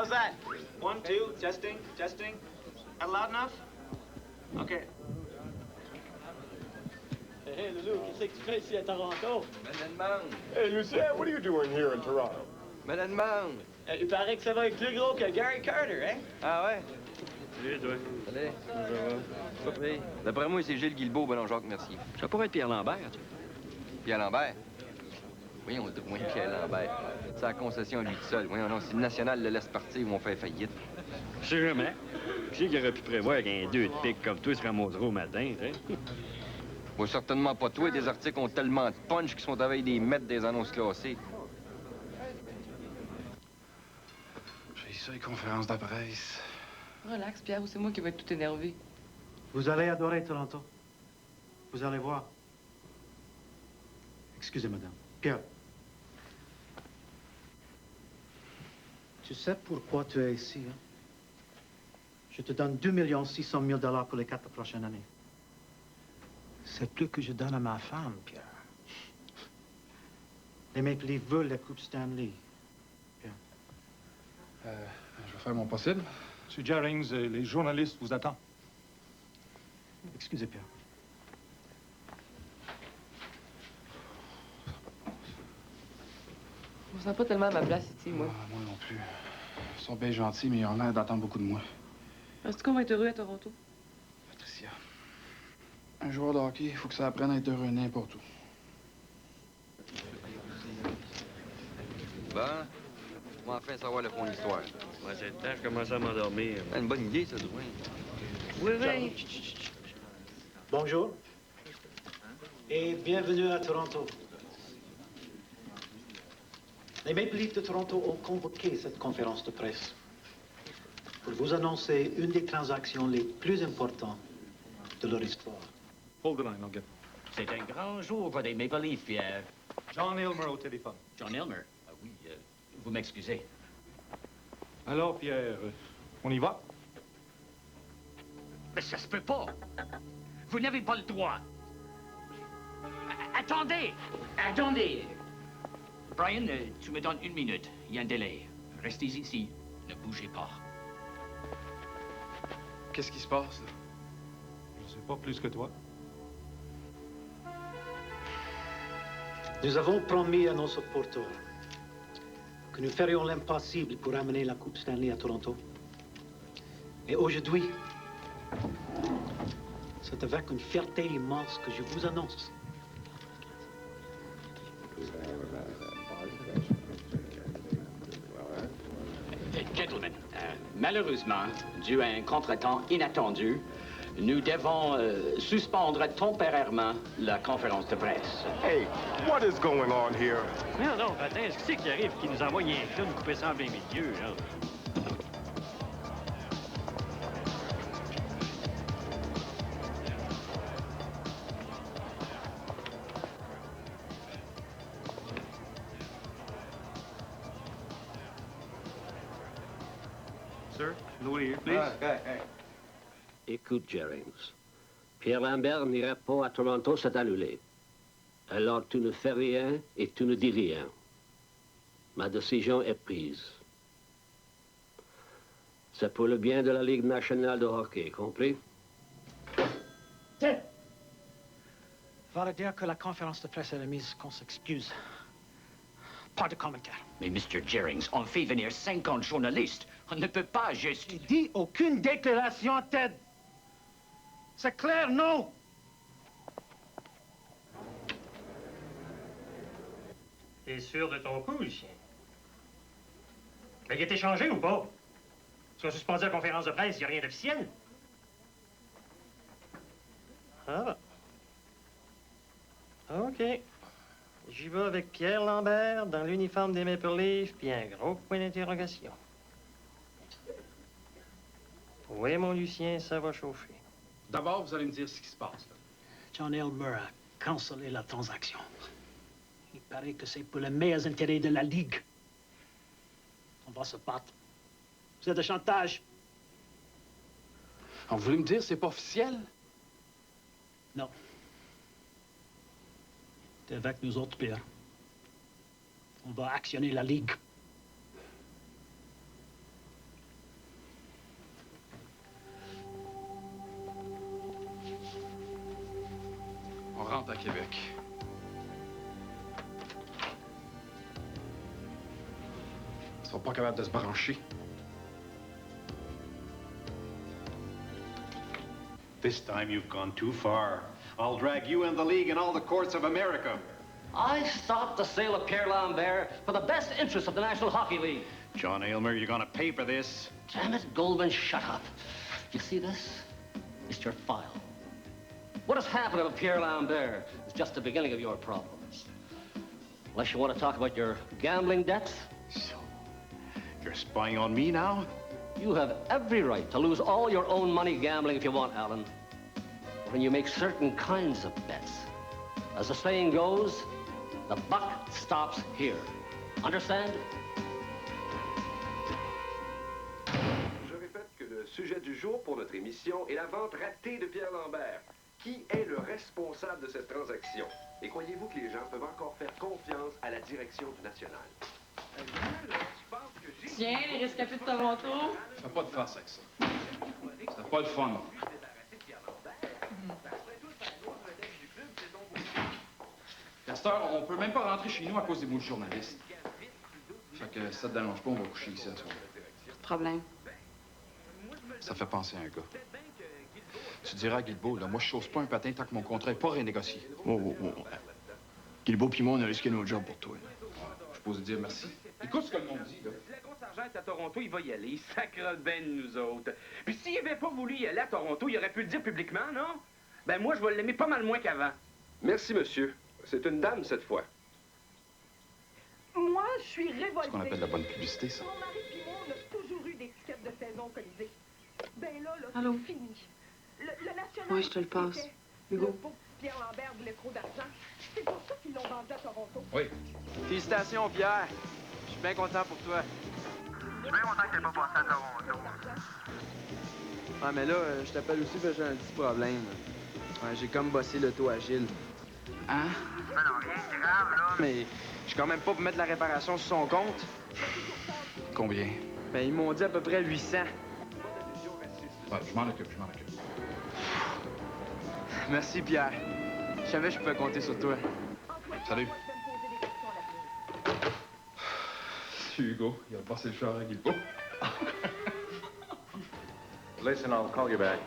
How's that? 1, 2, testing, testing. That loud enough? Okay. Hey, Loulou, qu'est-ce que tu fais ici à Toronto? Madame. Hey, Lucien, what are you doing here in Toronto? Madame. Il paraît que ça va être plus gros que Gary Carter, hein? Ah ouais? Salut, toi. Salut. Ça va? Pas pire. D'après moi, c'est Gilles Guilbeault, ben non, Jacques Mercier. Ça pourrait être Pierre Lambert, tu sais. Pierre Lambert? Oui, on le trouve moins Pierre Lambert. C'est la concession à lui tout seul. Oui, non, si le national le laisse partir, ils vont faire faillite. Je sais jamais. Qui c'est qui aurait pu prévoir qu'un 2 de pique comme toi se ramasserait au matin, tu sais? Bon, certainement pas toi. Des articles ont tellement de punch qu'ils sont à veille des mètres des annonces classées. J'ai ça, les conférences de presse. Relax, Pierre, ou c'est moi qui vais être tout énervé. Vous allez adorer Toronto. Vous allez voir. Excusez, madame. Pierre. Tu sais pourquoi tu es ici, hein? Je te donne 2 600 000 $ pour les 4 prochaines années. C'est plus que je donne à ma femme, Pierre. Les Maple Leafs veulent la Coupe Stanley. Pierre. Je vais faire mon possible. Monsieur Jennings, les journalistes vous attendent. Excusez, Pierre. Je me sens pas tellement à ma place ici, moi. Ah, moi non plus. Ils sont bien gentils, mais ils ont l'air d'attendre beaucoup de moi. Est-ce qu'on va être heureux à Toronto? Patricia, un joueur de hockey, il faut que ça apprenne à être heureux n'importe où. Bon, on va enfin savoir le fond de l'histoire. Ouais, c'est le temps, je commence à m'endormir. C'est une bonne idée, ça, Drouin. Oui, oui. Bonjour. Et bienvenue à Toronto. Les Maple Leafs de Toronto ont convoqué cette conférence de presse pour vous annoncer une des transactions les plus importantes de leur histoire. Hold the line, I'll get. C'est un grand jour pour des Maple Leafs, Pierre. John Elmer au téléphone. John Elmer. Ah oui, vous m'excusez. Alors, Pierre, on y va? Mais ça se peut pas. Vous n'avez pas le droit. Attendez! Attendez! Brian, tu me donnes 1 minute. Il y a un délai. Restez ici. Ne bougez pas. Qu'est-ce qui se passe, là? Je sais pas plus que toi. Nous avons promis à nos supporters que nous ferions l'impossible pour amener la Coupe Stanley à Toronto. Et aujourd'hui, c'est avec une fierté immense que je vous annonce Gentlemen, malheureusement, dû à un contretemps inattendu, nous devons suspendre temporairement la conférence de presse. Hey, what is going on here? Non, non, attends, est-ce que c'est qui arrive qui nous envoie un clown couper ça en plein milieu, là? Sir, nobody here, please. Écoute, Jennings. Pierre Lambert n'irait pas à Toronto, c'est annulé. Alors tu ne fais rien et tu ne dis rien. Ma décision est prise. C'est pour le bien de la Ligue nationale de hockey, compris? va dire que la conférence de presse est remise qu'on s'excuse. Pas de commentaire. Mais Mr. Jerrings, on fait venir 50 journalistes. On ne peut pas juste... Il dit aucune déclaration, Ted. C'est clair, non? T'es sûr de ton coup, Lucien? Mais il a été changé ou pas? Tu as suspendu la conférence de presse, il n'y a rien d'officiel? Ah. OK. J'y vais avec Pierre Lambert dans l'uniforme des Maple Leafs, puis un gros point d'interrogation. Oui, mon Lucien, ça va chauffer. D'abord, vous allez me dire ce qui se passe, là. John Elmer a cancellé la transaction. Il paraît que c'est pour les meilleurs intérêts de la Ligue. On va se battre. C'est de chantage. Alors, vous voulez me dire c'est pas officiel? Non. T'es avec nous autres, Pierre. On va actionner la Ligue. rentre à Québec. Ils sont pas capables de se brancher. This time you've gone too far. I'll drag you and the League in all the courts of America. I stopped the sale of Pierre Lambert for the best interest of the National Hockey League. John Aylmer, you're gonna pay for this. Damn it, Goldman, shut up. You see this? It's your file. What has happened to Pierre Lambert is just the beginning of your problems. Unless you want to talk about your gambling debts. So, you're spying on me now? You have every right to lose all your own money gambling if you want, Alan. When you make certain kinds of bets. As the saying goes, the buck stops here. Understand? Je répète que le sujet du jour pour notre émission est la vente ratée de Pierre Lambert. Qui est le responsable de cette transaction? Et croyez-vous que les gens peuvent encore faire confiance à la direction du National? Tiens, les rescapés de Toronto. Ça n'a pas de face avec ça. Ça n'a pas de fun. Castor, on peut même pas rentrer chez nous à cause des bouts de journalistes. Fait que si ça te dérange pas, on va coucher ici à soir. Pas de problème. Ça fait penser à un gars. Tu diras à Guilbeault, là, moi je chose pas un patin tant que mon contrat n'est pas renégocié. Oh. Guilbeault pis moi, on a risqué notre job pour toi. Je pose dire merci. Écoute ce que le monde dit, là. Si la grosse argent est à Toronto, il va y aller. Il sacre ben de nous autres. Puis s'il avait pas voulu y aller à Toronto, il aurait pu le dire publiquement, non? Ben moi, je vais l'aimer pas mal moins qu'avant. Merci, monsieur. C'est une dame, cette fois. Moi, je suis révoltée. Ce qu'on appelle la bonne publicité, ça. Mon mari et moi, on a toujours eu des tickets de saison colisée. Ben là, Allô? c'est fini. Le National... Oui, je te le passe. Hugo? Le pauvre Pierre Lambert voulait trop d'argent. C'est pour ça qu'ils l'ont vendu à Toronto. Oui. Félicitations, Pierre. Je suis bien content pour toi. Je suis bien content que t'aies pas passé à Toronto. Ah, mais là, je t'appelle aussi parce que j'ai un petit problème. Ouais, j'ai comme bossé l'auto à Gilles. Hein? Ben non, rien de grave, là. Mais je suis quand même pas pour mettre la réparation sur son compte. Combien? Ben, ils m'ont dit à peu près 800. Ouais, je m'en occupe. Merci, Pierre. Je savais que je pouvais compter sur toi. Salut. C'est Hugo. Il a passé le char à Guilbeault. Listen, I'll call you back.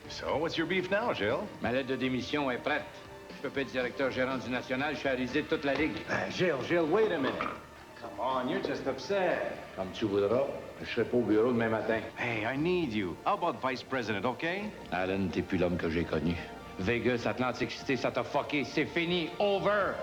So, what's your beef now, Gilles? Ma lettre de démission est prête. Je peux pas être directeur gérant du National, je suis à risée de toute la Ligue. Gilles, wait a minute. Come on, you're just upset. Comme tu voudras, je serai pas au bureau demain matin. Hey, I need you. How about vice president, okay? Alan, t'es plus l'homme que j'ai connu. Vegas, Atlantic City, ça t'a fucké. C'est fini. Over!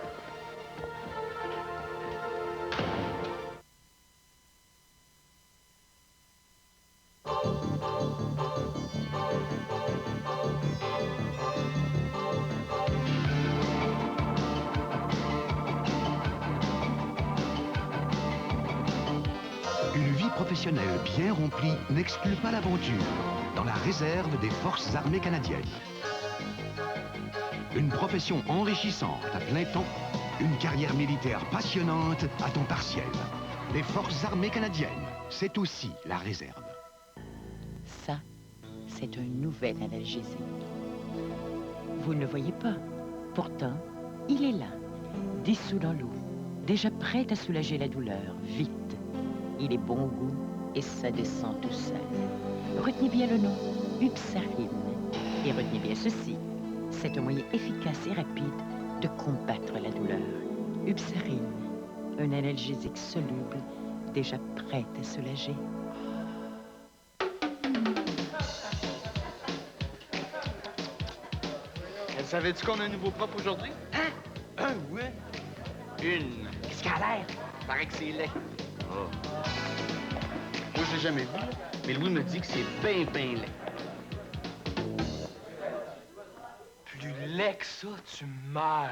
Une vie professionnelle bien remplie n'exclut pas l'aventure dans la réserve des Forces armées canadiennes. Une profession enrichissante à plein temps, une carrière militaire passionnante à temps partiel. Les Forces armées canadiennes, c'est aussi la réserve. Ça, c'est un nouvel analgésique. Vous ne le voyez pas. Pourtant, il est là, dissous dans l'eau, déjà prêt à soulager la douleur, vite. Il est bon goût et ça descend tout seul. Retenez bien le nom, Upsarine. Et retenez bien ceci, c'est un moyen efficace et rapide de combattre la douleur. Upsarine, un analgésique soluble, déjà prêt à soulager. Savais-tu qu'on a un nouveau propre aujourd'hui? Hein? Un, ouais. Une. Qu'est-ce qu'elle a l'air? Paraît que c'est laid. Oh. Moi, je l'ai jamais vu, là, mais Louis me dit que c'est bien laid. Plus laid que ça, tu meurs.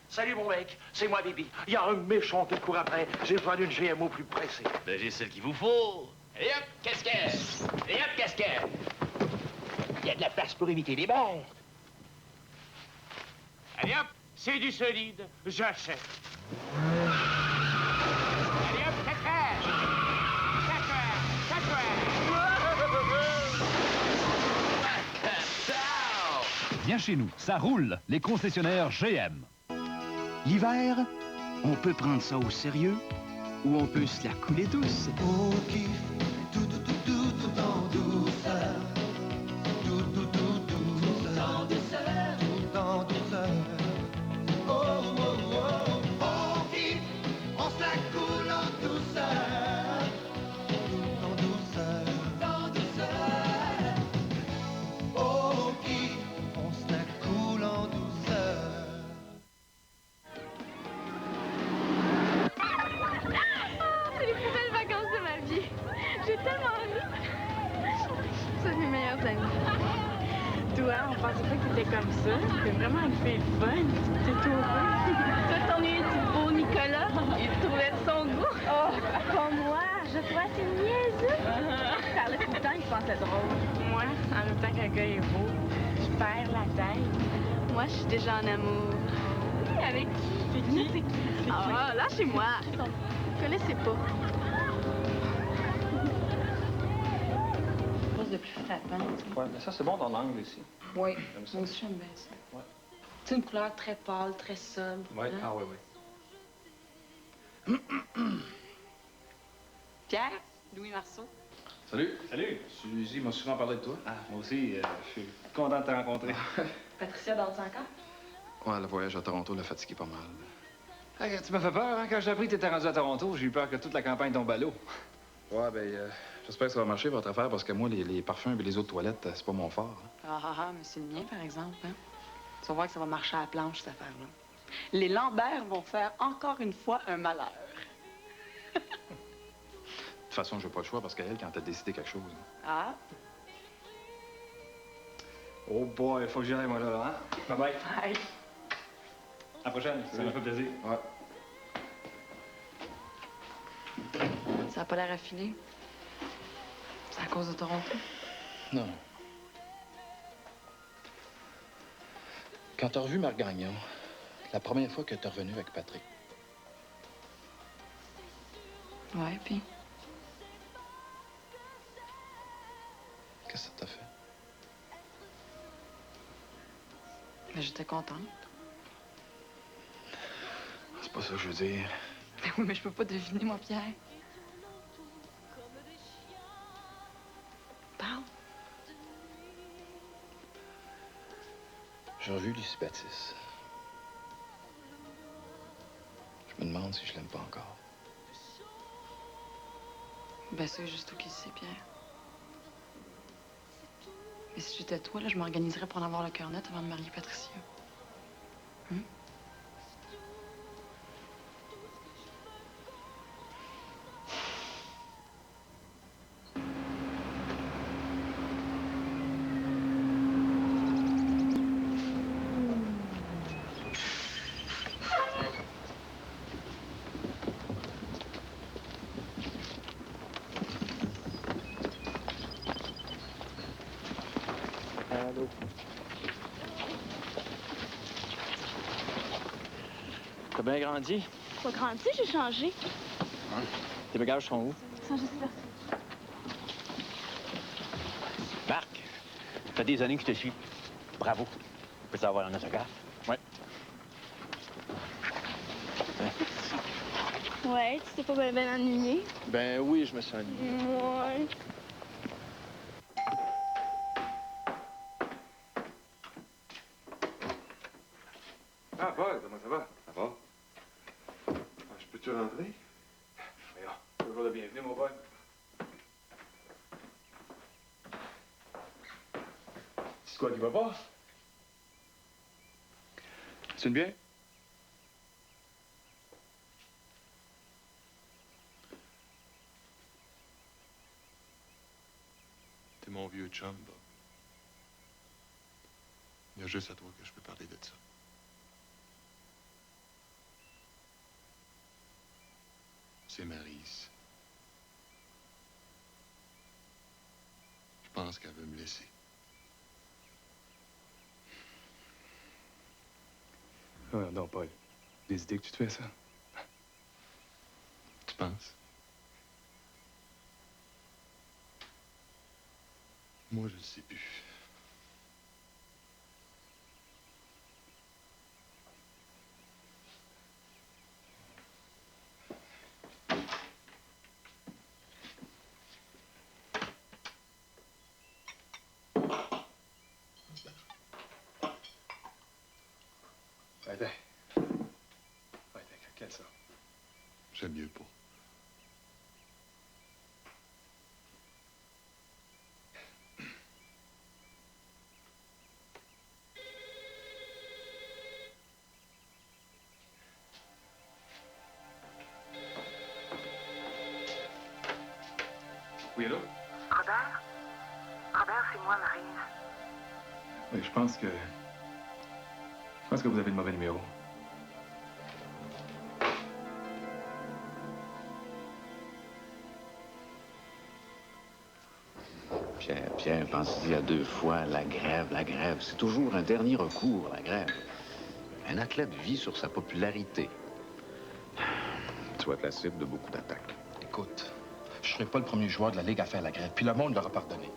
Salut, mon mec. C'est moi, Bibi. Il y a un méchant qui me court après. J'ai besoin d'une GMO plus pressée. Ben, j'ai celle qu'il vous faut. Et hop, casquette. Et hop, casquette. Il y a de la place pour éviter les balles. Allez hop, c'est du solide, j'achète. Allez hop, 4 heures. 4 heures, 4 heures. Viens chez nous, ça roule, les concessionnaires GM. L'hiver, on peut prendre ça au sérieux ou on peut se la couler douce. On kiffe tout en douceur. Tout en douceur. Tout en douceur. Oh, oh, oh. On kiffe, on se la coule en douceur. Tout en douceur. Tout en douceur. Oh, on kiffe, on se la coule en douceur. C'est les plus belles vacances de ma vie. J'ai tellement ri. C'est mes meilleurs amis. Toi, on pensait pas que t'étais comme ça. T'es vraiment une fille fun. T'es tout heureux. Toi, t'ennuyais du beau Nicolas. Il te trouvait de son goût. Oh, comme moi. Je trouve assez niaiseux. Il parlait tout le temps, il pensait drôle. Moi, en même temps qu'un gars est beau, je perds la tête. Moi, je suis déjà en amour. Oui, avec qui? C'est qui? Ah, là, chez moi. Vous connaissez pas. Chose de plus frappant. Ouais, mais ça, c'est bon dans l'angle ici. Oui, J'aime ça. moi aussi, j'aime bien ça. Ouais. C'est une couleur très pâle, très sobre. Ouais, hein? ah oui, oui. Pierre, Louis Marceau. Salut. Salut. Suzy m'a souvent parlé de toi. Ah, moi aussi, je suis content de te rencontrer. Patricia dort-tu encore? Ouais, le voyage à Toronto l'a fatigué pas mal. Ah, tu m'as fait peur, hein? Quand j'ai appris que t'étais rendu à Toronto, j'ai eu peur que toute la campagne tombe à l'eau. Ouais, ben, j'espère que ça va marcher, votre affaire, parce que moi, les parfums et les eaux de toilette, c'est pas mon fort. Hein. Mais c'est le mien, par exemple. Hein? Tu vas voir que ça va marcher à la planche, cette affaire-là. Les Lambert vont faire encore une fois un malheur. De toute façon, j'ai pas le choix, parce qu'elle, quand t'as décidé quelque chose. Ah? Oh boy, il faut que j'y aille, moi, là, hein? Bye bye. Bye. À la prochaine, ça m'a fait plaisir. Ouais. Ça n'a pas l'air affiné. C'est à cause de Toronto. Non. Quand t'as revu Marc Gagnon, la première fois que t'es revenu avec Patrick. Ouais, puis? Qu'est-ce que ça t'a fait? Mais j'étais contente. C'est pas ça que je veux dire. Ben oui, mais je peux pas deviner, moi, Pierre. Parle. J'ai revu Lucie Baptiste. Je me demande si je l'aime pas encore. Ben c'est juste toi qui sais, Pierre. Et si j'étais toi, là, je m'organiserais pour en avoir le cœur net avant de marier Patricia. Hum? Allô? T'as bien grandi? Pas grandi, j'ai changé. Hein? Tes bagages sont où? Ils sont juste là. Marc, ça fait des années que je te suis. Bravo. Peux-tu avoir un autographe? Ouais. Ouais, tu t'es pas bien ennuyé. Ben oui, je me suis ennuyé. Ouais. Ah, Paul, comment ça va? Ça va? Ah, je peux-tu rentrer? Voyons, toujours le bienvenu, mon Paul. C'est quoi qui va pas? Tu bien? T'es mon vieux chum, Bob. Il y a juste à toi que je peux parler de ça. C'est Maryse. Je pense qu'elle veut me laisser. Ah, non, Paul. Des idées que tu te fais ça? Tu penses? Moi, je le sais plus. Arrêtez. Arrêtez, quel ça? J'aime mieux pas. Oui, allô? Robert? Robert, c'est moi, Maryse. Oui, je pense que vous avez le mauvais numéro. Pierre, pense-y à 2 fois. La grève. C'est toujours un dernier recours, la grève. Un athlète vit sur sa popularité. Tu vas être la cible de beaucoup d'attaques. Écoute, je serai pas le premier joueur de la Ligue à faire la grève, puis le monde l'aura pardonné.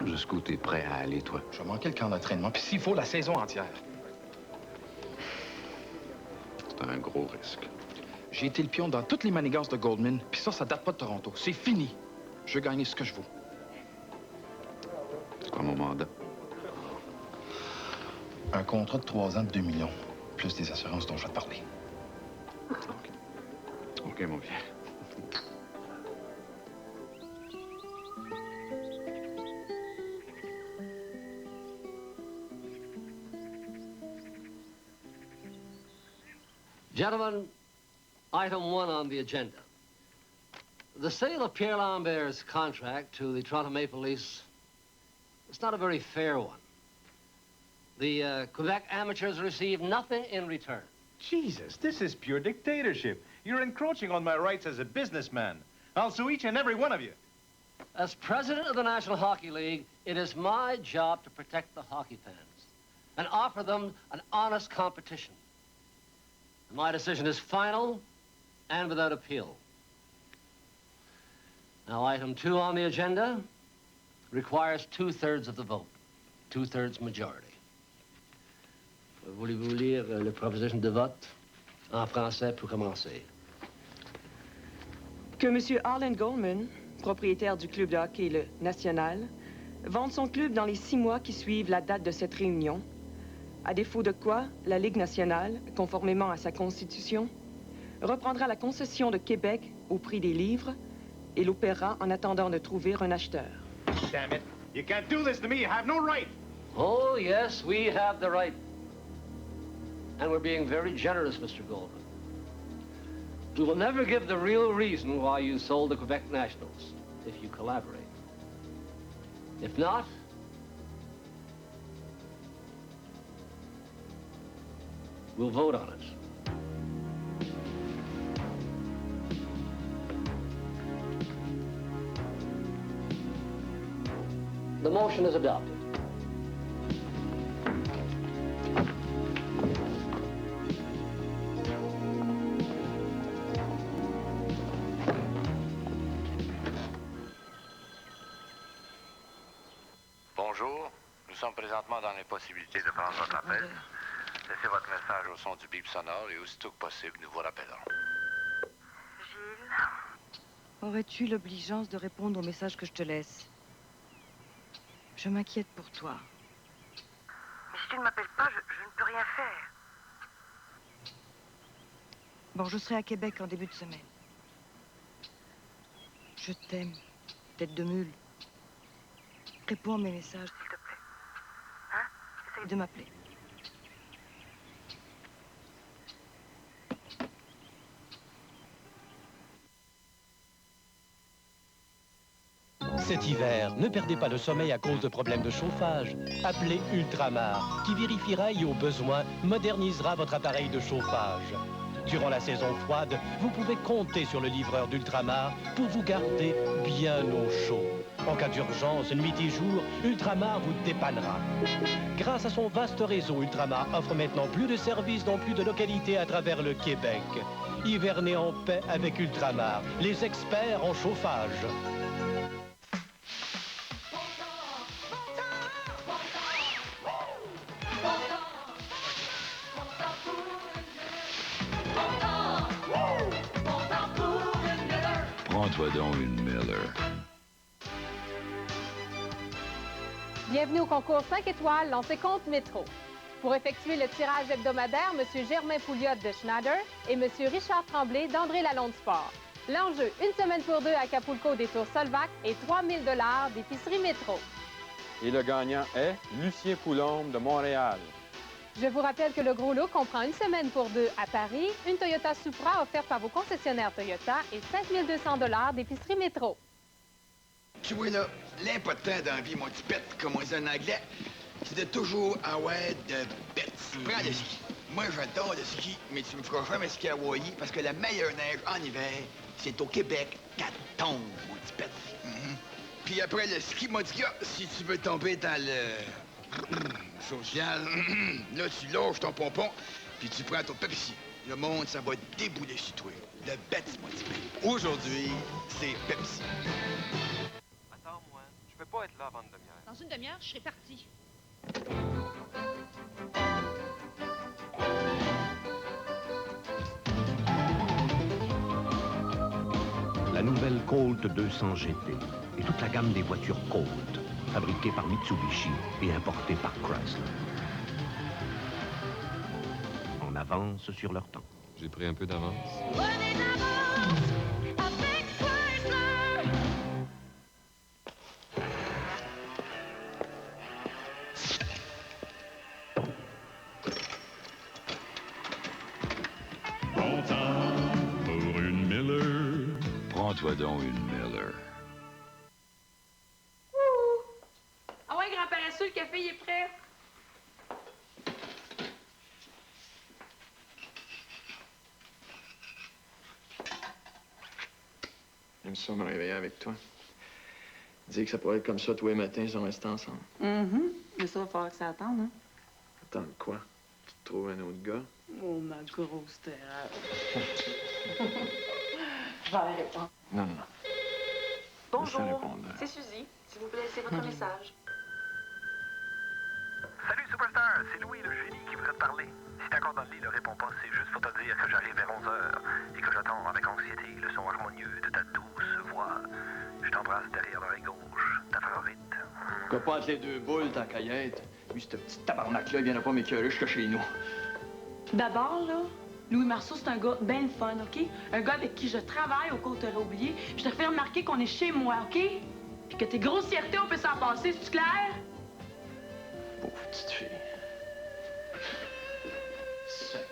Jusqu'où t'es prêt à aller, toi? Je vais manquer le camp d'entraînement, puis s'il faut, la saison entière. C'est un gros risque. J'ai été le pion dans toutes les manigances de Goldman, puis ça date pas de Toronto. C'est fini. Je veux gagner ce que je vaux. C'est quoi mon mandat? Un contrat de 3 ans de 2 millions, plus des assurances dont je vais te parler. OK, mon vieux. Gentlemen, item 1 on the agenda. The sale of Pierre Lambert's contract to the Toronto Maple Leafs is not a very fair one. The Quebec amateurs receive nothing in return. Jesus, this is pure dictatorship. You're encroaching on my rights as a businessman. I'll sue each and every one of you. As president of the National Hockey League, it is my job to protect the hockey fans and offer them an honest competition. My decision is final and without appeal. Now, item 2 on the agenda requires 2/3 of the vote, 2/3 majority. Voulez-vous lire la proposition de vote en français pour commencer? Que M. Harlan Goldman, propriétaire du club de hockey Le National, vende son club dans les 6 mois qui suivent la date de cette réunion, à défaut de quoi la Ligue nationale, conformément à sa constitution, reprendra la concession de Québec au prix des livres et l'opérera en attendant de trouver un acheteur. Damn it. You can't do this to me. You have no right. Oh, yes, we have the right. And we're being very generous, Mr. Goldman. We will never give the real reason why you sold the Quebec Nationals, if you collaborate. If not, we'll vote on it. The motion is adopted. Bonjour, nous sommes présentement dans l'impossibilité de prendre votre appel. Laissez votre message au son du bip sonore et aussitôt que possible, nous vous rappellerons. Aurais-tu l'obligeance de répondre au message que je te laisse? Je m'inquiète pour toi. Mais si tu ne m'appelles pas, je ne peux rien faire. Bon, je serai à Québec en début de semaine. Je t'aime, tête de mule. Réponds à mes messages. S'il te plaît. Hein? Essaye de m'appeler. Cet hiver, ne perdez pas le sommeil à cause de problèmes de chauffage. Appelez Ultramar, qui vérifiera et au besoin modernisera votre appareil de chauffage. Durant la saison froide, vous pouvez compter sur le livreur d'Ultramar pour vous garder bien au chaud. En cas d'urgence, nuit et jour, Ultramar vous dépannera. Grâce à son vaste réseau, Ultramar offre maintenant plus de services dans plus de localités à travers le Québec. Hivernez en paix avec Ultramar, les experts en chauffage. Prends-toi donc une Miller. Bienvenue au concours 5 étoiles lancé contre Métro. Pour effectuer le tirage hebdomadaire, M. Germain Pouliot de Schneider et M. Richard Tremblay d'André Lalonde Sport. L'enjeu, une semaine pour deux à Acapulco des Tours Solvac et 3 000 $ d'épicerie Métro. Et le gagnant est Lucien Coulombe de Montréal. Je vous rappelle que le gros lot comprend une semaine pour deux à Paris, une Toyota Supra offerte par vos concessionnaires Toyota et 5 200 $ d'épicerie Métro. Tu vois là, l'important dans la vie, mon petit pet, comme on dit en anglais, c'est de toujours avoir de bêtes. Prends le ski. Moi, j'adore le ski, mais tu me feras jamais skier à Hawaii parce que la meilleure neige en hiver, c'est au Québec qu'elle tombe, mon petit pet. Puis après le ski, mon petit gars, si tu veux tomber dans le social, là, tu lâches ton pompon, puis tu prends ton Pepsi. Le monde, ça va débouler sur toi. Le Pepsi, mon petit pet. Aujourd'hui, c'est Pepsi. Attends-moi, je peux pas être là avant une demi-heure. Dans une demi-heure, je serai parti. La nouvelle Colt 200 GT et toute la gamme des voitures Colt, fabriquées par Mitsubishi et importées par Chrysler. En avance sur leur temps. J'ai pris un peu d'avance. Bon temps pour une Miller. Prends-toi donc une Miller. Ah ouais, grand paresseux, le café, il est prêt. J'aime ça me réveiller avec toi. Dire que ça pourrait être comme ça tous les matins si on restait ensemble. Mais ça, il va falloir que ça attende, hein? Attends quoi? Tu te trouves un autre gars? Oh, ma grosse terreur. Je vais aller répondre. Non, non. Bonjour, Laisse-le répondre. c'est Suzy. S'il vous plaît, laissez votre message. Salut, Superstar! C'est Louis, le génie, qui voudrait te parler. Si t'es encore dans le lit, ne réponds pas. C'est juste pour te dire que j'arrive vers 11h et que j'attends avec anxiété le son harmonieux de ta douce voix. Je t'embrasse derrière l'oreille gauche, ta favorite. Pourquoi pas entre les deux boules, ta caillette? Lui, ce petit tabarnak-là, il viendra pas m'écœurer jusqu'à chez nous. D'abord, là, Louis Marceau, c'est un gars bien le fun, OK? Un gars avec qui je travaille au cas où t'aurais oublié. Je te fais remarquer qu'on est chez moi, OK? Puis que tes grossièretés, on peut s'en passer, c'est-tu clair? Pauvre petite fille. Sec.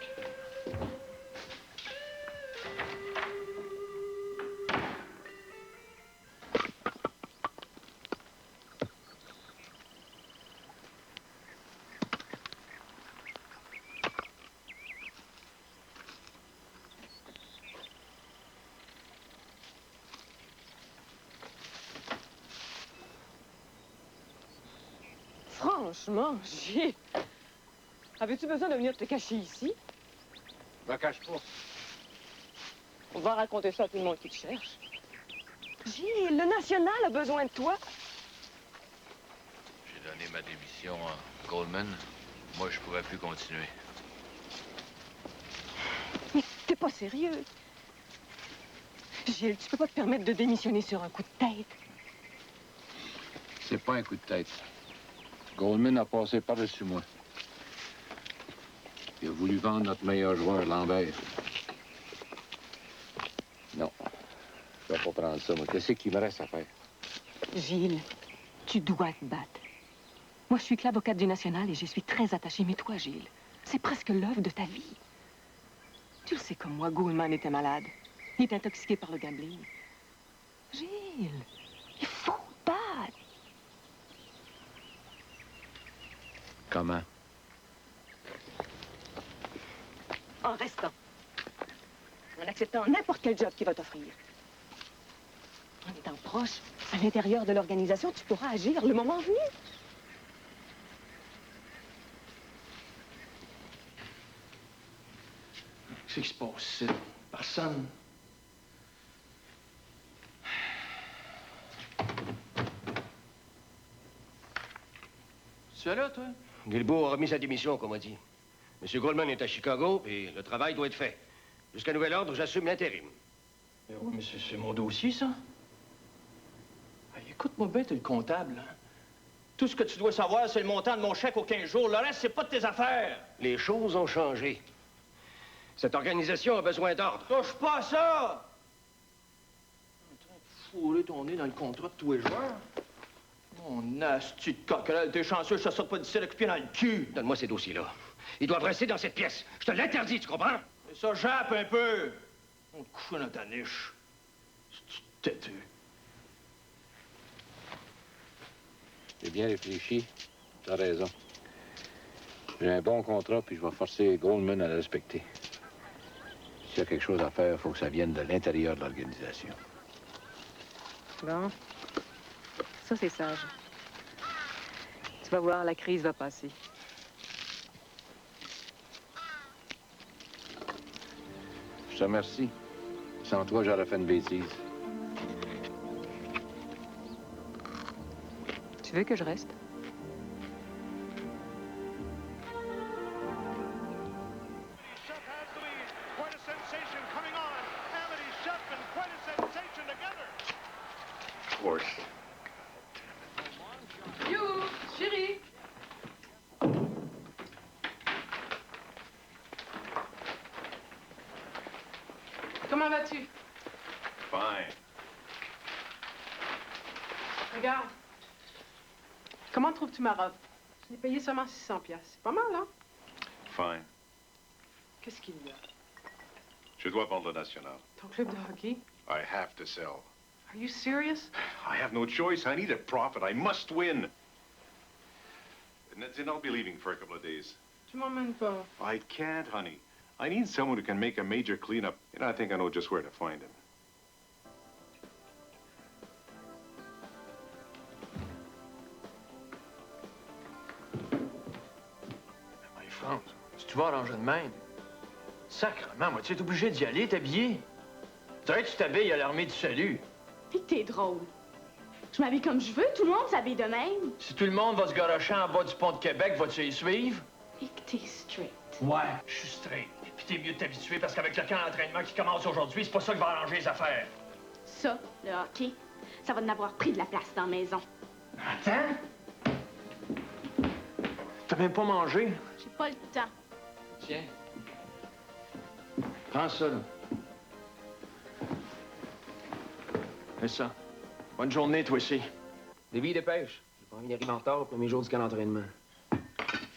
Franchement, Gilles, avais-tu besoin de venir te cacher ici? Je me cache pas. On va raconter ça à tout le monde qui te cherche. Gilles, le National a besoin de toi. J'ai donné ma démission à Goldman. Moi, je pourrais plus continuer. Mais t'es pas sérieux. Gilles, tu peux pas te permettre de démissionner sur un coup de tête. C'est pas un coup de tête. Goldman a passé par-dessus moi. Il a voulu vendre notre meilleur joueur, Lambert. Non. Je vais pas prendre ça, moi. Qu'est-ce qu'il me reste à faire? Gilles, tu dois te battre. Moi, je suis que l'avocate du National et je suis très attachée. Mais toi, Gilles, c'est presque l'œuvre de ta vie. Tu le sais comme moi, Goldman était malade. Il est intoxiqué par le gambling. Gilles, il faut te battre. Comment? En restant. en acceptant n'importe quel job qu'il va t'offrir. En étant proche, à l'intérieur de l'organisation, tu pourras agir le moment venu. Qu'est-ce qui se passe ici? Personne. Tu es là, toi? Guilbeault a remis sa démission, comme on dit. M. Goldman est à Chicago et le travail doit être fait. Jusqu'à nouvel ordre, j'assume l'intérim. Mais oui, mais c'est mon dossier, ça. Hey, écoute-moi bien, t'es le comptable. Hein? Tout ce que tu dois savoir, c'est le montant de mon chèque aux 15 jours. Le reste, c'est pas de tes affaires. Les choses ont changé. Cette organisation a besoin d'ordre. Touche pas à ça! T'es en train de fouler ton nez dans le contrat de tous les joueurs. Mon asti de coquerelle, t'es chanceux, je te sors pas d'ici le pied dans le cul. Donne-moi ces dossiers-là. Ils doivent rester dans cette pièce. Je te l'interdis, tu comprends? Et ça jappe un peu. On te couche dans ta niche. C'est têteux. J'ai bien réfléchi. T'as raison. J'ai un bon contrat, puis je vais forcer Goldman à le respecter. S'il y a quelque chose à faire, il faut que ça vienne de l'intérieur de l'organisation. Bon. Ça, c'est sage. Tu vas voir, la crise va passer. Je te remercie. Sans toi, j'aurais fait une bêtise. Tu veux que je reste? Of course. You, chérie. Comment vas-tu? Fine. Regarde. Comment trouves-tu ma robe? Je l'ai payée seulement 600$. C'est pas mal, hein? Fine. Qu'est-ce qu'il y a? Je dois vendre le national. Ton club de hockey? I have to sell. Are you serious? I have no choice. I need a profit. I must win. And I'll be leaving for a couple of days. Tu m'emmènes pas. I can't, honey. I need someone who can make a major cleanup, and I think I know just where to find him. Mais France, si tu vas arranger de même, sacrement, moi, tu es obligé d'y aller, t'habiller. Tu dirais que tu t'habilles à l'armée du salut. Puis que t'es drôle. Je m'habille comme je veux, tout le monde s'habille de même. Si tout le monde va se garocher en bas du pont de Québec, vas-tu y suivre? Et que t'es straight. Ouais, je suis straight. Puis t'es mieux de t'habituer parce qu'avec le camp d'entraînement qui commence aujourd'hui, c'est pas ça qui va arranger les affaires. Ça, le hockey, ça va n'avoir pris de la place dans la maison. Attends! T'as même pas mangé? J'ai pas le temps. Tiens. Prends ça, là. Fais ça. Bonne journée, toi aussi. Davy, dépêche. J'ai pas envie d'arriver en retard au premier jour du camp d'entraînement.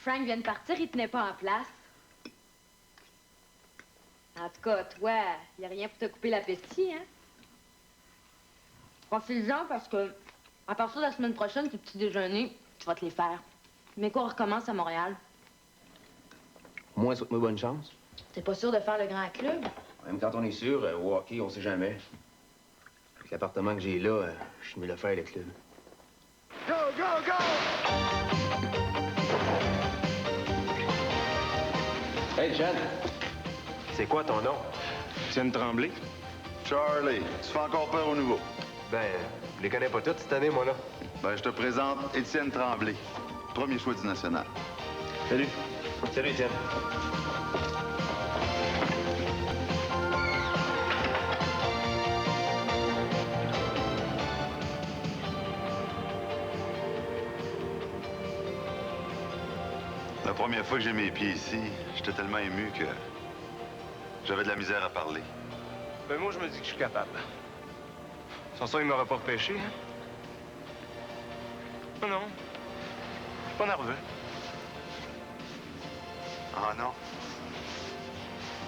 Frank vient de partir, il tenait pas en place. En tout cas, toi, y a rien pour te couper l'appétit, hein? Profite-en parce que, à partir de la semaine prochaine, tes petits déjeuners, tu vas te les faire. Mes cours recommencent à Montréal. Au moins, souhaite-moi bonne chance. T'es pas sûr de faire le grand club? Même quand on est sûr, au hockey, on sait jamais. Avec l'appartement que j'ai là, je suis mieux le faire, le club. Go, go, go! Hey, Chad. C'est quoi ton nom? Étienne Tremblay. Charlie, tu fais encore peur au nouveau. Ben, je les connais pas toutes cette année, moi, là. Ben, je te présente Étienne Tremblay, premier choix du national. Salut. Salut, Étienne. La première fois que j'ai mes pieds ici, j'étais tellement ému que j'avais de la misère à parler. Ben, moi, je me dis que je suis capable. Sans ça, il m'aurait pas repêché, hein? Non, non. Je suis pas nerveux. Ah non?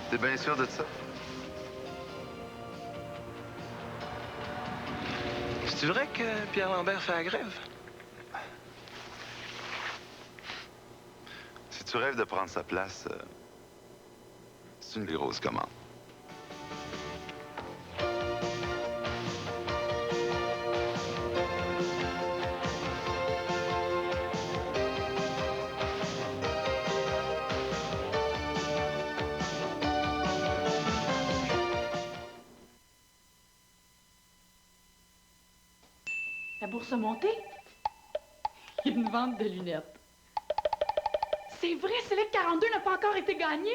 T'es bien sûr de ça? C'est vrai que Pierre Lambert fait la grève? Si tu rêves de prendre sa place, c'est une grosse commande. La bourse a monté? Il y a une vente de lunettes. C'est vrai, Select 42 n'a pas encore été gagné.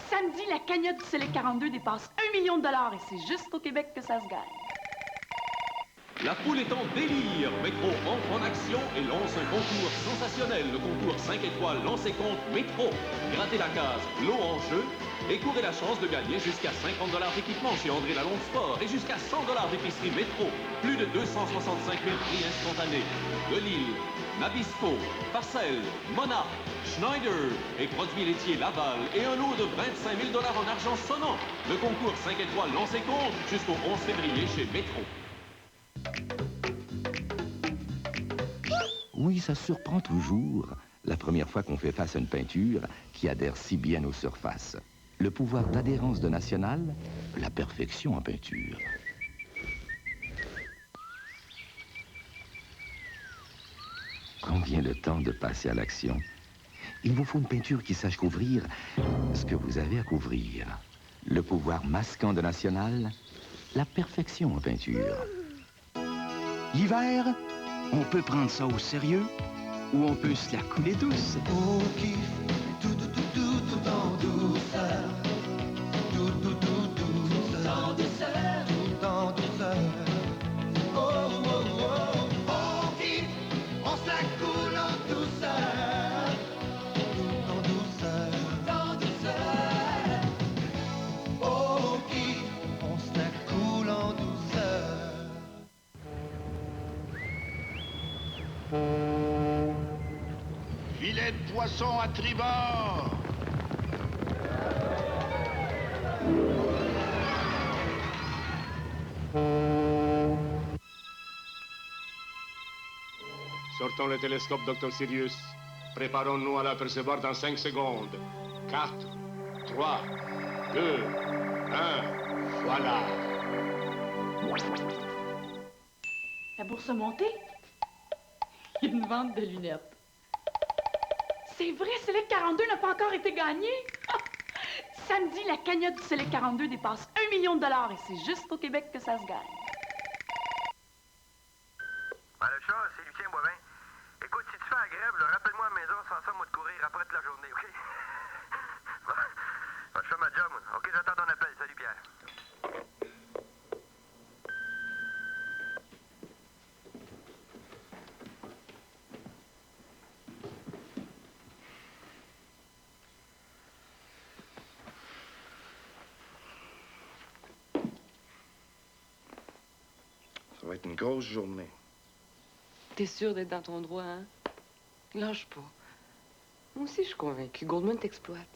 Samedi, la cagnotte du Select 42 dépasse 1 million de dollars et c'est juste au Québec que ça se gagne. La foule est en délire. Métro entre en action et lance un concours sensationnel. Le concours 5 étoiles lancé compte Métro. Grattez la case l'eau en jeu et courez la chance de gagner jusqu'à 50 $ d'équipement chez André Lalonde Sport et jusqu'à 100 $ d'épicerie Métro. Plus de 265 000 prix instantanés. De Lille, Nabisco, Parcelles, Monarch, Schneider et produits laitiers Laval et un lot de 25 000 $ en argent sonnant. Le concours 5 étoiles lancé compte jusqu'au 11 février chez Métro. Oui, ça surprend toujours, la première fois qu'on fait face à une peinture qui adhère si bien aux surfaces. Le pouvoir d'adhérence de National, la perfection en peinture. Quand vient le temps de passer à l'action, il vous faut une peinture qui sache couvrir ce que vous avez à couvrir. Le pouvoir masquant de National, la perfection en peinture. L'hiver, on peut prendre ça au sérieux ou on peut se la couler douce. Au kiff, tout en douceur. Tout en douceur. Tout en douceur. Oh, oh, oh. Au kiff, on se la coule en douceur. Tout en douceur. Tout en douceur. Au kiff, on se la coule en douceur. Filet de poisson à tribord. Sortons le télescope, Dr. Sirius. Préparons-nous à l'apercevoir dans 5 secondes. 4, 3, 2, 1, voilà. La bourse a monté? Il y a une vente de lunettes. C'est vrai, Select 42 n'a pas encore été gagné. Samedi, la cagnotte du Select 42 dépasse 1 million de dollars et c'est juste au Québec que ça se gagne. Ben, le chat, c'est Lucien Boivin. Écoute, si tu fais la grève, là, rappelle-moi à la maison sans ça, moi de courir après toute la journée, OK? Bon, je fais ma job, moi. OK, j'attends ton appel. Salut, Pierre. Ça va être une grosse journée. T'es sûr d'être dans ton droit, hein? Lâche pas. Moi aussi, je suis convaincu. Goldman t'exploite.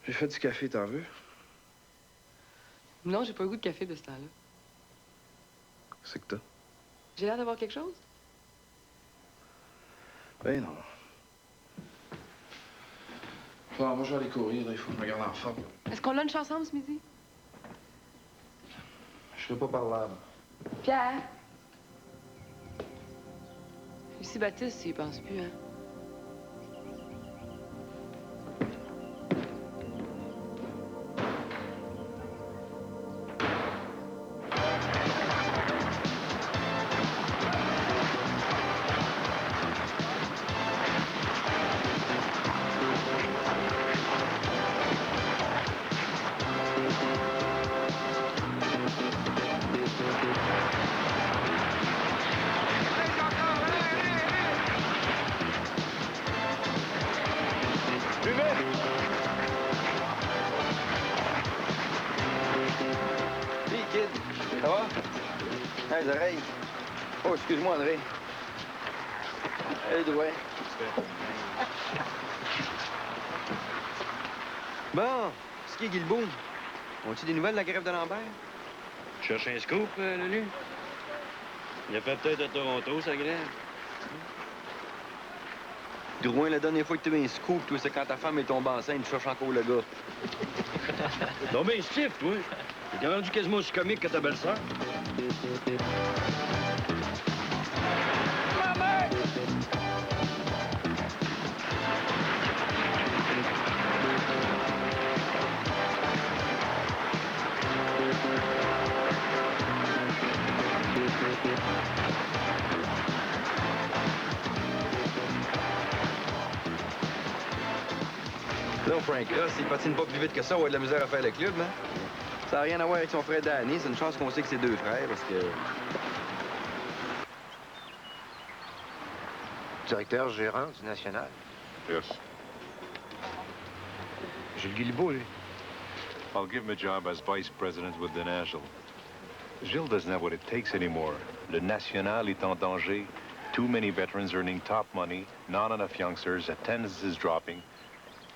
J'ai fait du café, t'en veux? Non, j'ai pas le goût de café de ce temps-là. C'est que t'as? J'ai l'air d'avoir quelque chose? Ben non. Bon, moi, je vais aller courir, là. Il faut que je me garde en forme. Est-ce qu'on lunch ensemble ce midi? Je serai pas par là. Pierre! Lucie Baptiste, il pense plus, hein? Ça va? Hey, les oreilles. Oh, excuse-moi, André. Hey, doigt. Bon, ce qui est Guilbeault. Ont-ils des nouvelles de la grève de Lambert? Tu cherches un scoop, Lulu? Il a fait peut-être à Toronto, sa grève. Drouin, la dernière fois que tu as eu un scoop, toi, c'est quand ta femme est tombée enceinte, tu cherches encore le gars. Donc ben stiff, toi. T'es rendu quasiment aussi comique que ta belle-sœur. Là, Frank, là, s'il patine pas plus vite que ça, on va avoir de la misère à faire le club, hein? Ça n'a rien à voir avec son frère Danny. C'est une chance qu'on sait que c'est deux frères, parce que... Directeur gérant du National. Yes. Gilles Guilbeault, lui. I'll give him a job as vice president with the National. Gilles doesn't have what it takes anymore. Le National est en danger. Too many veterans earning top money, not enough youngsters, attendance is dropping.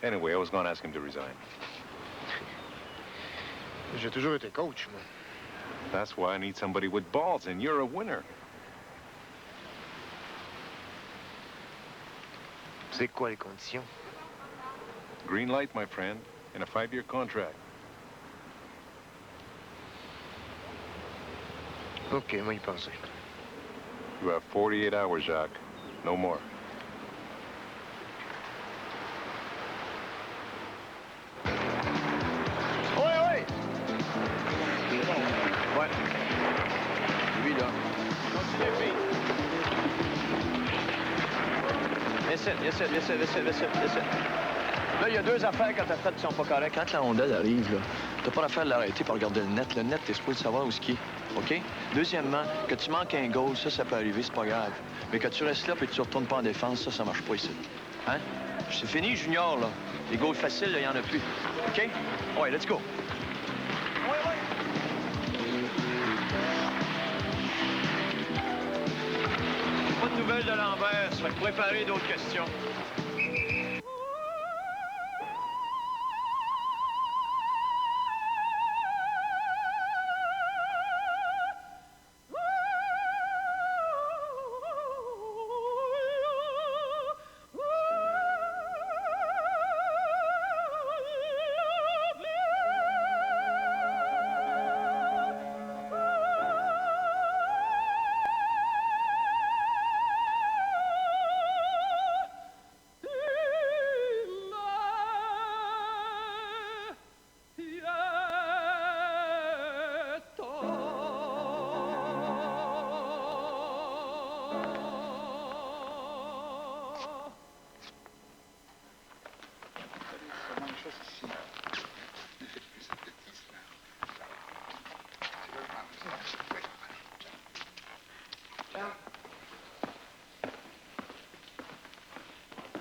Anyway, I was going to ask him to resign. J'ai toujours été coach, moi. That's why I need somebody with balls, and you're a winner. C'est quoi les conditions? Green light, my friend, and a 5-year contract. OK, moi y penser. You have 48 hours, Jacques. No more. Ouais! Ouais. Lui, là. Listen. Là, il y a deux affaires quand t'as fait qui sont pas correctes. Quand la Honda arrive, là, t'as pas l'affaire de l'arrêter pour regarder le net. Le net, t'es supposé savoir où ce qui est. OK? Deuxièmement, que tu manques un goal, ça peut arriver, c'est pas grave. Mais que tu restes là et que tu retournes pas en défense, ça marche pas ici. Hein? C'est fini, Junior, là. Les goals faciles, il y en a plus. OK? Ouais, let's go. Pas de nouvelles de Lambert, ça fait que préparer d'autres questions.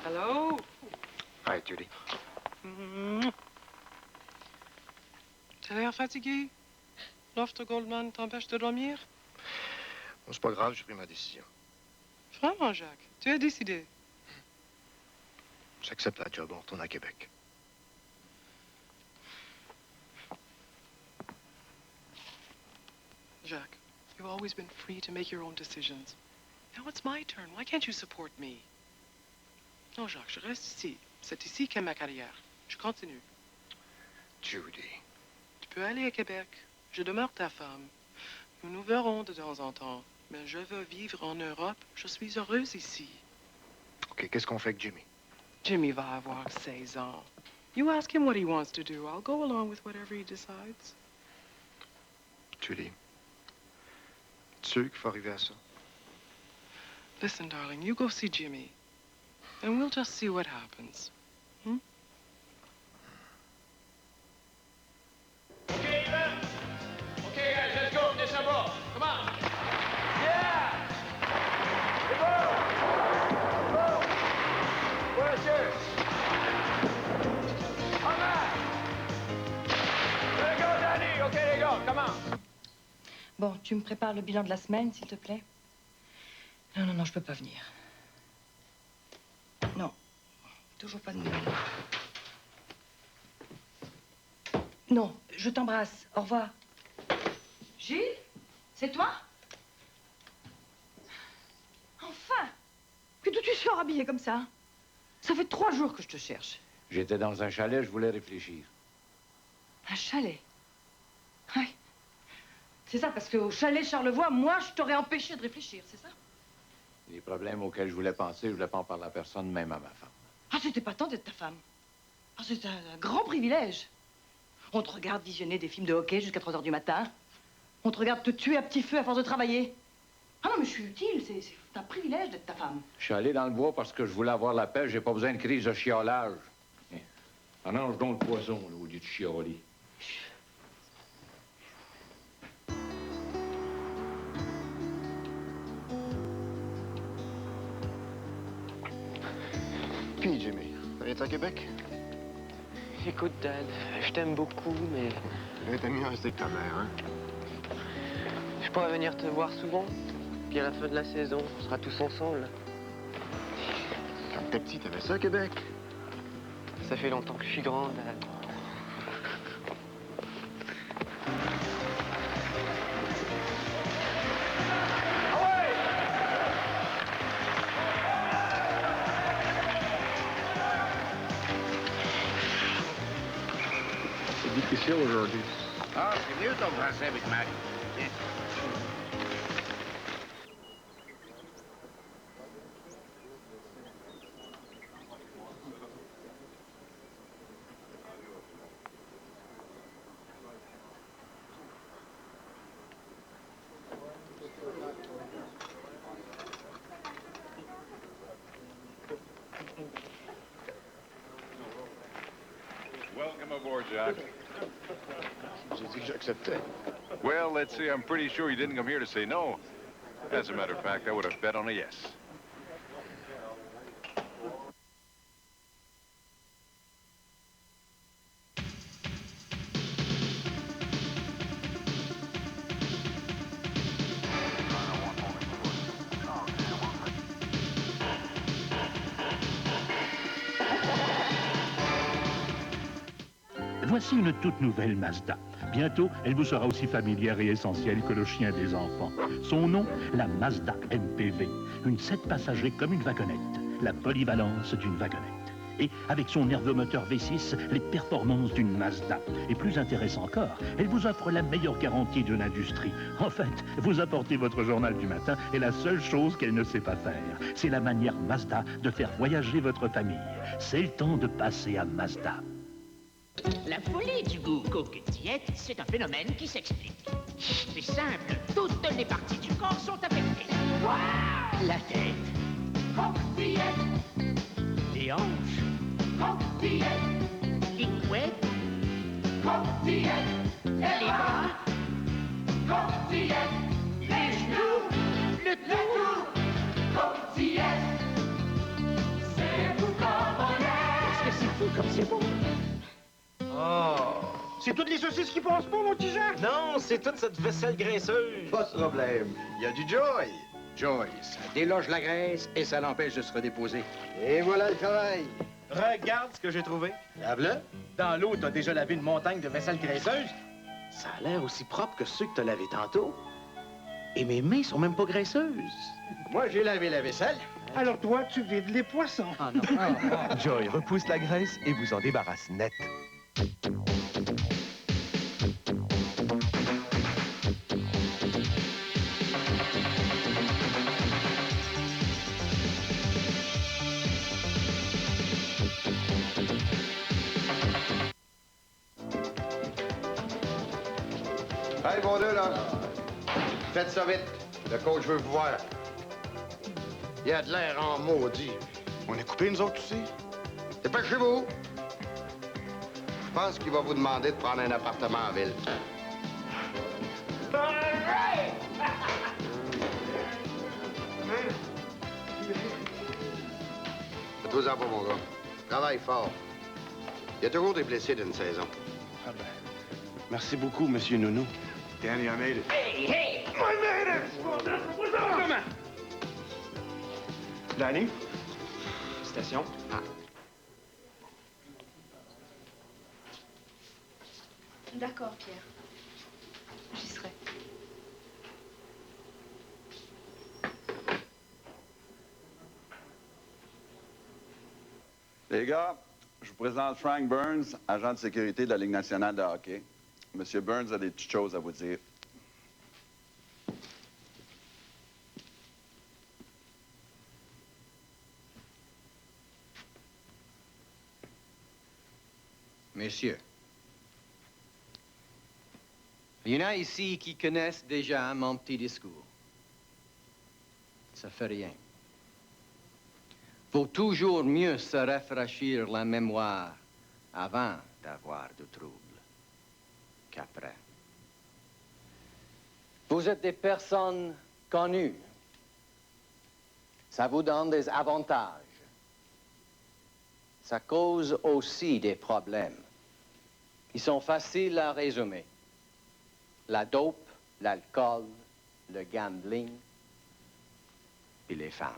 Hello? Hi, Judy. T'as l'air fatigué? L'offre de Goldman t'empêche de dormir? Bon, c'est pas grave, j'ai pris ma décision. Vraiment, Jacques, tu as décidé. J'accepte la job, on retourne à Québec. Jacques, you've always been free to make your own decisions. Now it's my turn. Why can't you support me? Non, Jacques, je reste ici. C'est ici qu'est ma carrière. Je continue. Judy. Tu peux aller à Québec. Je demeure ta femme. Nous nous verrons de temps en temps. Mais je veux vivre en Europe. Je suis heureuse ici. OK, qu'est-ce qu'on fait avec Jimmy? Jimmy va avoir 16 ans. You ask him what he wants to do. I'll go along with whatever he decides. Judy. Tu es sûr qu'il faut arriver à ça? Listen, darling, you go see Jimmy. And we'll just see what happens. Hmm? Okay, Ethan. Okay, guys, let's go. Descends. Come on. Yeah! Go! Where's yours? On that! There you go, Danny. Okay, there you go. Come on. Bon, tu me prépares le bilan de la semaine, s'il te plaît? Non, je peux pas venir. Non, toujours pas de nouvelles. Non, je t'embrasse. Au revoir. Gilles? C'est toi? Enfin! Que d'où tu sors habillé comme ça? Ça fait 3 jours que je te cherche. J'étais dans un chalet, je voulais réfléchir. Un chalet? Oui. C'est ça, parce qu'au chalet Charlevoix, moi, je t'aurais empêché de réfléchir, c'est ça? Les problèmes auxquels je voulais penser, je voulais pas en parler à personne, même à ma femme. Ah, c'était pas tant d'être ta femme. Ah, c'est un grand privilège. On te regarde visionner des films de hockey jusqu'à 3 heures du matin. On te regarde te tuer à petit feu à force de travailler. Ah non, mais je suis utile, c'est un privilège d'être ta femme. Je suis allé dans le bois parce que je voulais avoir la paix, j'ai pas besoin de crise de chiolage. Arrange donc le poisson, là, au lieu de chialer. Puis, Jimmy, t'es à Québec? Écoute, Dad, je t'aime beaucoup, mais... T'as mieux rester que ta mère, hein? Je pourrais venir te voir souvent. Puis à la fin de la saison, on sera tous ensemble. Quand t'étais petit, t'avais ça à Québec? Ça fait longtemps que je suis grande, Dad. C'est difficile aujourd'hui. Ah, c'est mieux ton français avec Mac. Tiens. Welcome aboard, Jack. J'ai dit que j'acceptais. Well, let's see. I'm pretty sure you didn't come here to say no. As a matter of fact, I would have bet on a yes. Voici une toute nouvelle Mazda. Bientôt, elle vous sera aussi familière et essentielle que le chien des enfants. Son nom, la Mazda MPV. Une 7 passagers comme une wagonnette. La polyvalence d'une wagonnette. Et avec son nerveux moteur V6, les performances d'une Mazda. Et plus intéressant encore, elle vous offre la meilleure garantie de l'industrie. En fait, vous apportez votre journal du matin et la seule chose qu'elle ne sait pas faire, c'est la manière Mazda de faire voyager votre famille. C'est le temps de passer à Mazda. La folie du goût coquetillette, c'est un phénomène qui s'explique. C'est simple, toutes les parties du corps sont affectées. Wow! La tête. Coquetillette. Les hanches. Coquetillette. Les couettes. Coquetillette. Les bras. Coquetillette. Les genoux. Le tout. Coquetillette. C'est fou comme on est. Est-ce que c'est fou comme c'est beau? Oh! C'est toutes les saucisses qui passent pas, mon petit Jacques? Non, c'est toute cette vaisselle graisseuse. Pas de problème. Il y a du Joy. Joy, ça déloge la graisse et ça l'empêche de se redéposer. Et voilà le travail. Regarde ce que j'ai trouvé. Lave-le. Dans l'eau, t'as déjà lavé une montagne de vaisselle graisseuse. Ça a l'air aussi propre que ceux que t'as lavés tantôt. Et mes mains sont même pas graisseuses. Moi, j'ai lavé la vaisselle. Alors toi, tu vides les poissons. Ah non. Joy repousse la graisse et vous en débarrasse net. Hey, bon deux, là. Faites ça vite. Le coach veut vous voir. Il y a de l'air en maudit. On est coupé, nous autres, aussi? Dépêchez-vous. Je pense qu'il va vous demander de prendre un appartement en ville. Faites-vous-en pas, mon gars. Travaille fort. Il y a toujours des blessés d'une saison. Ah ben, merci beaucoup, Monsieur Nounou. Danny, I made it. Hey, hey! I made it! Comment? Danny? Station. Ah. D'accord, Pierre. J'y serai. Les gars, je vous présente Frank Burns, agent de sécurité de la Ligue nationale de hockey. Monsieur Burns a des petites choses à vous dire. Messieurs, il y en a ici qui connaissent déjà mon petit discours. Ça fait rien. Faut toujours mieux se rafraîchir la mémoire avant d'avoir du trouble qu'après. Vous êtes des personnes connues. Ça vous donne des avantages. Ça cause aussi des problèmes qui sont faciles à résumer. La dope, l'alcool, le gambling et les femmes.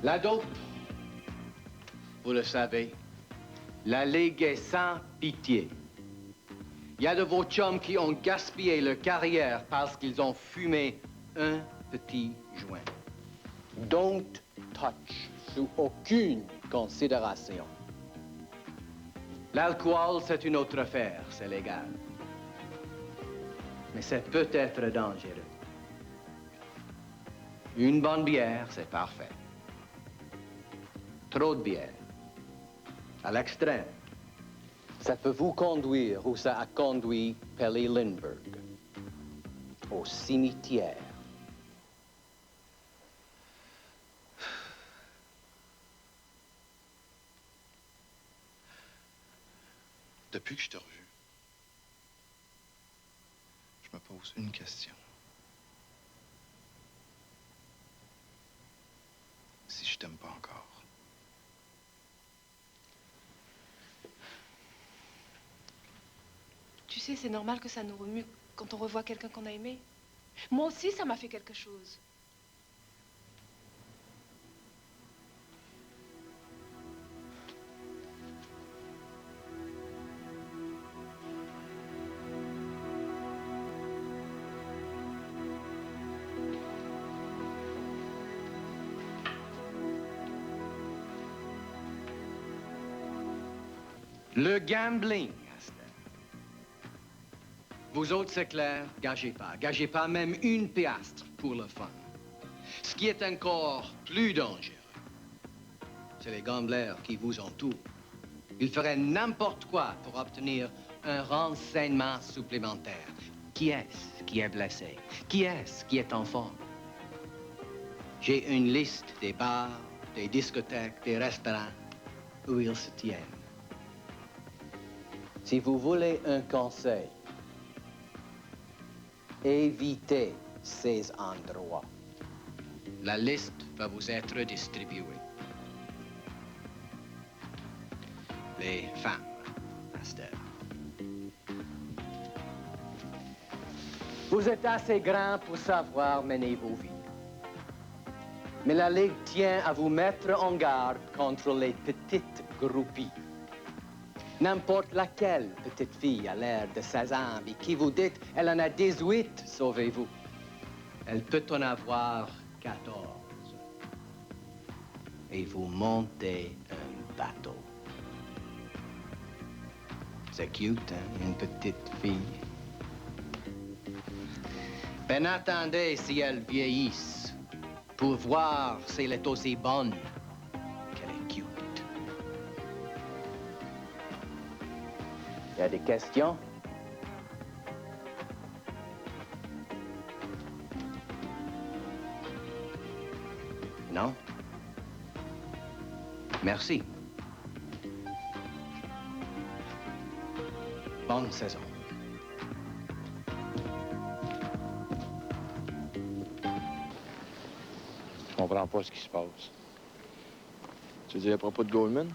La dope, vous le savez, la Ligue est sans pitié. Il y a de vos chums qui ont gaspillé leur carrière parce qu'ils ont fumé un petit joint. Don't touch, sous aucune considération. L'alcool, c'est une autre affaire, c'est légal. Mais c'est peut-être dangereux. Une bonne bière, c'est parfait. Trop de bière, à l'extrême, ça peut vous conduire où ça a conduit Pelly Lindbergh, au cimetière. Depuis que je t'ai revu, je me pose une question. Si je t'aime pas encore. Tu sais, c'est normal que ça nous remue quand on revoit quelqu'un qu'on a aimé. Moi aussi, ça m'a fait quelque chose. Le gambling. Vous autres, c'est clair, gagez pas même une piastre pour le fun. Ce qui est encore plus dangereux, c'est les gamblers qui vous entourent. Ils feraient n'importe quoi pour obtenir un renseignement supplémentaire. Qui est-ce qui est blessé? Qui est-ce qui est en forme? J'ai une liste des bars, des discothèques, des restaurants où ils se tiennent. Si vous voulez un conseil, évitez ces endroits. La liste va vous être distribuée. Les femmes, Master. Vous êtes assez grand pour savoir mener vos vies. Mais la Ligue tient à vous mettre en garde contre les petites groupies. N'importe laquelle petite fille a l'air de 16 ans et qui vous dites « elle en a 18, sauvez-vous ». Elle peut en avoir 14. Et vous montez un bateau. C'est cute, hein, une petite fille. Ben attendez si elle vieillisse pour voir si elle est aussi bonne qu'elle est cute. Il y a des questions? Non? Merci. Bonne saison. Je comprends pas ce qui se passe. Tu veux dire à propos de Goldman?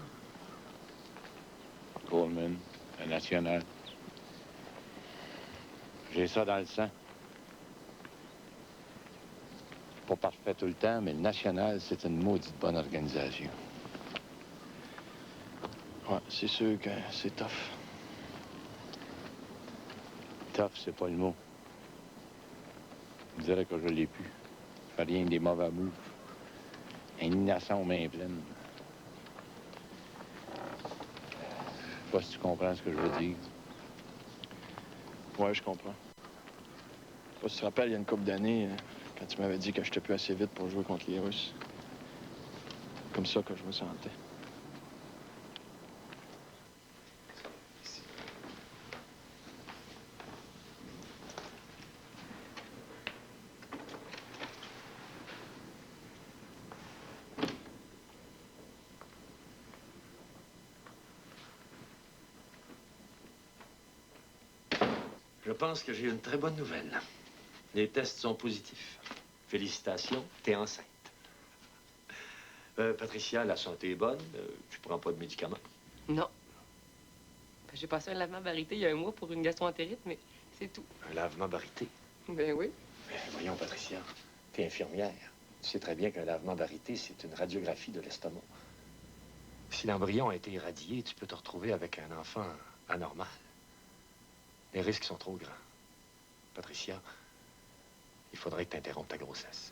Goldman, le national. J'ai ça dans le sang. Pas parfait tout le temps, mais le national, c'est une maudite bonne organisation. Ouais, c'est sûr que c'est tough. Tough, c'est pas le mot. Je dirais que je l'ai plus. Je fais rien que des mauvais moves. Un innocent aux mains pleines. pas si tu comprends ce que je veux dire. Ouais, je comprends. Je sais pas si tu te rappelles, il y a une couple d'années, quand tu m'avais dit que j'étais plus assez vite pour jouer contre les Russes. Comme ça que je me sentais. Je pense que j'ai une très bonne nouvelle. Les tests sont positifs. Félicitations, t'es enceinte. Patricia, la santé est bonne. Tu prends pas de médicaments? Non. Ben, j'ai passé un lavement barité il y a un mois pour une gastroentérite, mais c'est tout. Un lavement barité? Ben oui. Mais voyons, Patricia, t'es infirmière. Tu sais très bien qu'un lavement barité, c'est une radiographie de l'estomac. Si l'embryon a été irradié, tu peux te retrouver avec un enfant anormal. Les risques sont trop grands. Patricia, il faudrait que tu interrompes ta grossesse.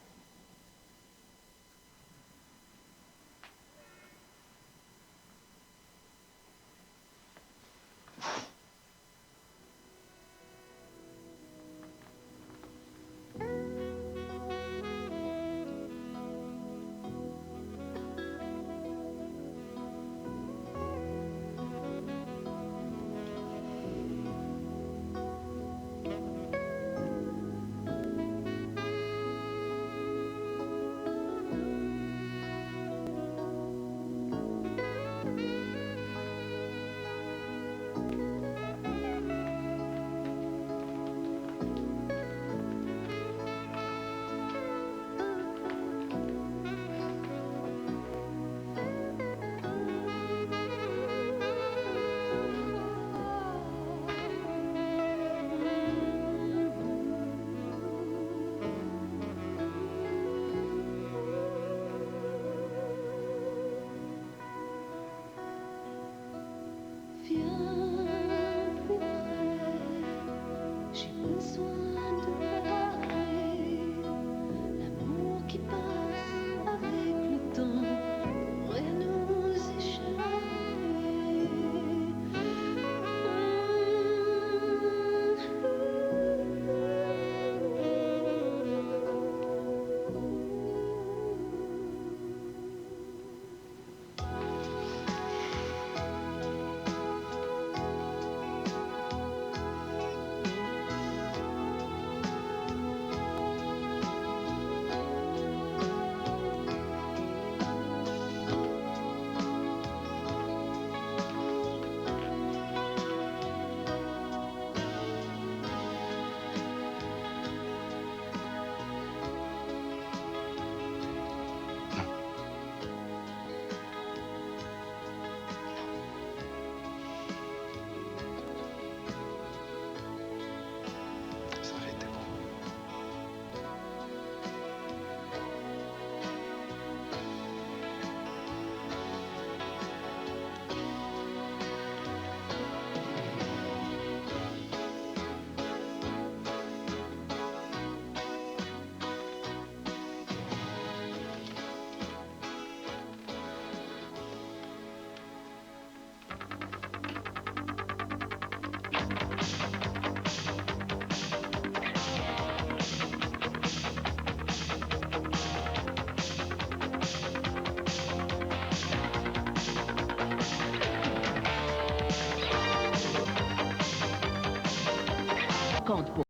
Compte pour